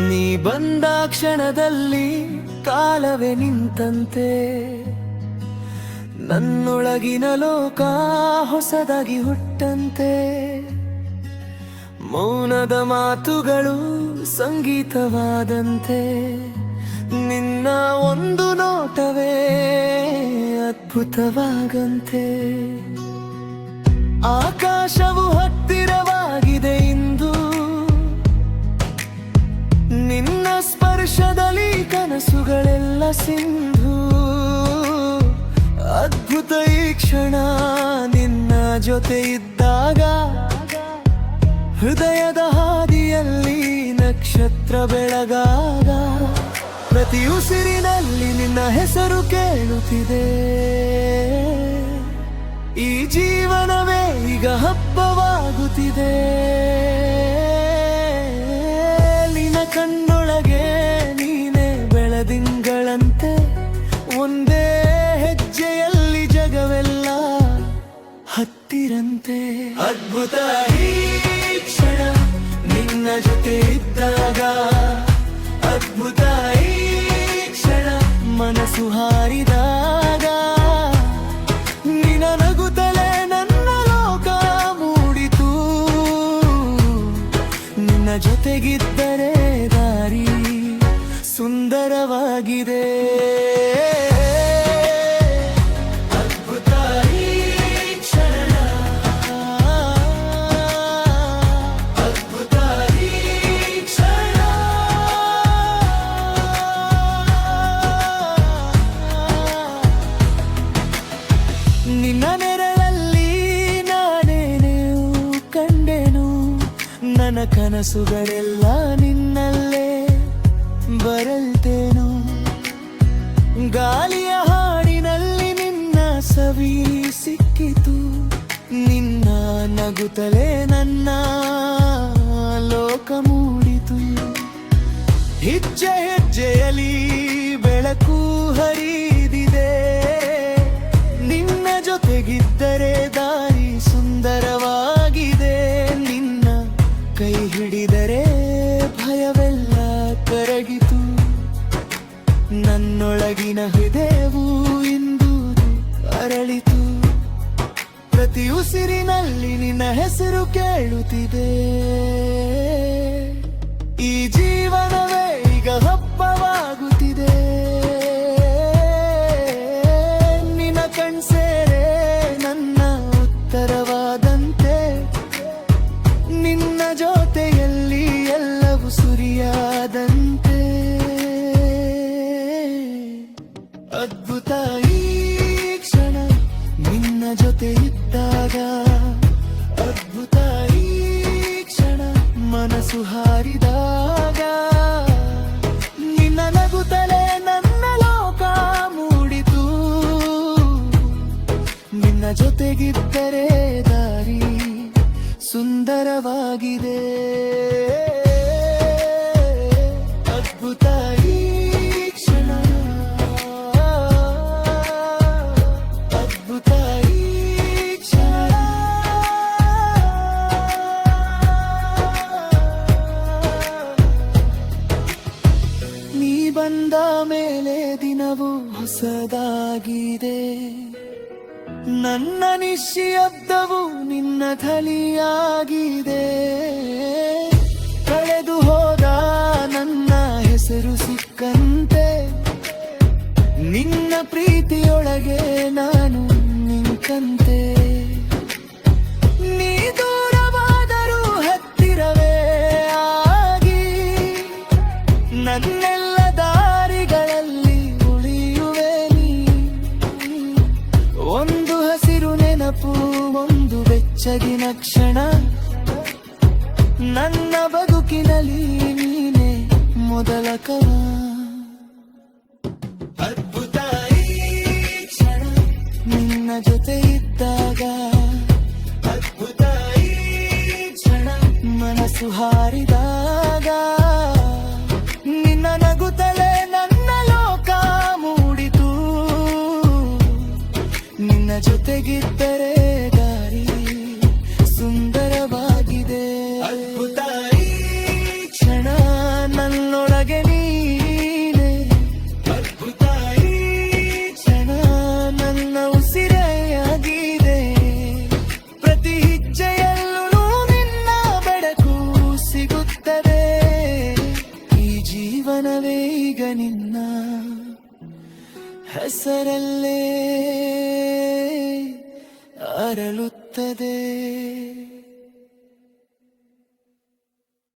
ನೀ ಬಂದ ಕ್ಷಣದಲ್ಲಿ ಕಾಲವೇ ನಿಂತಂತೆ, ನನ್ನೊಳಗಿನ ಲೋಕ ಹೊಸದಾಗಿ ಹುಟ್ಟಂತೆ. ಮೌನದ ಮಾತುಗಳು ಸಂಗೀತವಾದಂತೆ, ನಿನ್ನ ಒಂದು ನೋಟವೇ ಅದ್ಭುತವಾಗಂತೆ. ಆಕಾಶವು ಹತ್ತಿರವಾಗಿದೆ ಇಂದು, ನಿನ್ನ ಸ್ಪರ್ಶದಲ್ಲಿ ಕನಸುಗಳೆಲ್ಲ ಸಿಂಧು. ಅದ್ಭುತ ಈ ಕ್ಷಣ ನಿನ್ನ ಜೊತೆ ಇದ್ದಾಗ, ಹೃದಯದ ಹಾದಿಯಲ್ಲಿ ನಕ್ಷತ್ರ ಬೆಳಗಾಗ. ಪ್ರತಿ ಉಸಿರಿನಲ್ಲಿ ನಿನ್ನ ಹೆಸರು ಕೇಳುತ್ತಿದೆ, ಈ ಜೀವನವೇ ಈಗ ಹಬ್ಬವಾಗುತ್ತಿದೆ. ನಿನ್ನ ಕಣ್ಣೊಳಗೆ ನೀನೆ ಬೆಳದಿಂಗಳಂತೆ, ಒಂದೇ ಹೆಜ್ಜೆಯಲ್ಲಿ ಜಗವೆಲ್ಲ ಹತ್ತಿರಂತೆ. ಅದ್ಭುತ ಈ ಕ್ಷಣ ನಿನ್ನ ಜೊತೆ ಇದ್ದಾಗ, ಅದ್ಭುತ ಈ ಕ್ಷಣ ಮನಸ್ಸು ಹಾರಿದಾಗ. ನಿನ್ನ ನಗುತ್ತಲೇ ನನ್ನ ಲೋಕ ಮೂಡಿತು, ನಿನ್ನ ಜೊತೆಗಿದ್ದರೆ ದಾರಿ ಸುಂದರವಾಗಿದೆ. ನಿನ್ನ ನೆರಳಲ್ಲಿ ನಾನೇನು ಕಂಡೆನು, ನನ್ನ ಕನಸುಗಳೆಲ್ಲ ನಿನ್ನಲ್ಲೇ ಬರಲ್ತೇನು. ಗಾಳಿಯ ಹಾಡಿನಲ್ಲಿ ನಿನ್ನ ಸವಿ ಸಿಕ್ಕಿತು, ನಿನ್ನ ನಗುತ್ತಲೇ ನನ್ನ ಲೋಕ ಮೂಡಿತು. ಹೆಜ್ಜೆ ಹೆಜ್ಜೆಯಲ್ಲಿ ಬೆಳಕು ಹರಿದಿದೆ, ನಿನ್ನ ಜೊತೆಗಿದ್ದರೆ ದಾರಿ ಸುಂದರವಾಗಿದೆ. ನಿನ್ನ ಕೈ ಹಿಡಿದರೆ ಭಯವೆಲ್ಲ ಕರಗಿತು, ನನ್ನೊಳಗಿನ ಹೃದಯವು ಇಂದು ಅರಳಿತು. ಪ್ರತಿ ಉಸಿರಿನಲ್ಲಿ ನಿನ್ನ ಹೆಸರು ಕೇಳುತ್ತಿದೆ, ಈ ಜೀವನವೇ ಈಗ ಹಬ್ಬವಾಗುತ್ತಿದೆ. ನಿನ್ನ ಕಣ್ಸೇರೆ ನನ್ನ ಉತ್ತರವಾದಂತೆ, ನಿನ್ನ ಜೊತೆಯಲ್ಲಿ ಎಲ್ಲವೂ ಸುರಿಯಾದಂತೆ. ಅದ್ಭುತ ಈ ಕ್ಷಣ ನಿನ್ನ ಜೊತೆ ಇದ್ದಾಗ, ಅದ್ಭುತ ಈ ಕ್ಷಣ ಮನಸ್ಸು ಹಾರಿದಾಗ. ನಿನ್ನ ನಗುತ್ತಲೇ ನನ್ನ ಲೋಕ ಮೂಡಿತು, ನಿನ್ನ ಜೊತೆಗಿದ್ದರೆ ದಾರಿ ಸುಂದರವಾಗಿದೆ. ಅದ್ಭುತ ಈ ಕ್ಷಣ, ಅದ್ಭುತ ಈ ಕ್ಷಣ. ನೀ ಬಂದ ಮೇಲೆ ದಿನವೂ ಹೊಸದಾಗಿದೆ, ನನ್ನ ನಿಶ್ಶಬ್ದವು ನಿನ್ನ ಥಳಿಯಾಗಿದೆ. ಕಳೆದು ಹೋದ ನನ್ನ ಹೆಸರು ಸಿಕ್ಕಂತೆ, ನಿನ್ನ ಪ್ರೀತಿಯೊಳಗೆ ನಾನು ನಿಂಕಂತೆ. ನೀ ದೂರವಾದರೂ ಹತ್ತಿರವೇ ಆಗಿ, ನನ್ನೆಲ್ಲ ದಾರಿಗಳಲ್ಲಿ ಉಳಿಯುವೆ ನೀ. ಒಂದು ಹಸಿರು ನೆನಪು, ಒಂದು ಬೆಚ್ಚಗಿನ ಕ್ಷಣ, ನನ್ನ ಬದುಕಿನಲ್ಲಿ ನೀನೆ ಮೊದಲ ಕವ. ಅದ್ಭುತ ಈ ಕ್ಷಣ ನಿನ್ನ ಜೊತೆ ಇದ್ದಾಗ, ಅದ್ಭುತ ಈ ಕ್ಷಣ ಮನಸ್ಸು ಹಾರಿದಾಗ. ನಿನ್ನ ನಗುತ್ತಲೇ ನನ್ನ ಲೋಕ ಮೂಡಿತು, ನಿನ್ನ ಜೊತೆಗಿದ್ದರೆ ದಾರಿ ಸುಂದರವಾಗಿದೆ. ಅದ್ಭುತ ಈ ಕ್ಷಣ ನನ್ನೊಳಗೆ ನೀನೆ, ಅದ್ಭುತ ಈ ಕ್ಷಣ ನನ್ನ ಉಸಿರೆಯಾಗಿದೆ. ಪ್ರತಿ ಹೆಜ್ಜೆಯಲ್ಲೂ ನಿನ್ನ ಬೆಳಕು ಸಿಗುತ್ತದೆ. ಈ ಜೀವನವೇ ಈಗ ನಿನ್ನ ಹೆಸರಲ್ಲೇ ಅರಳುತ್ತದೆ.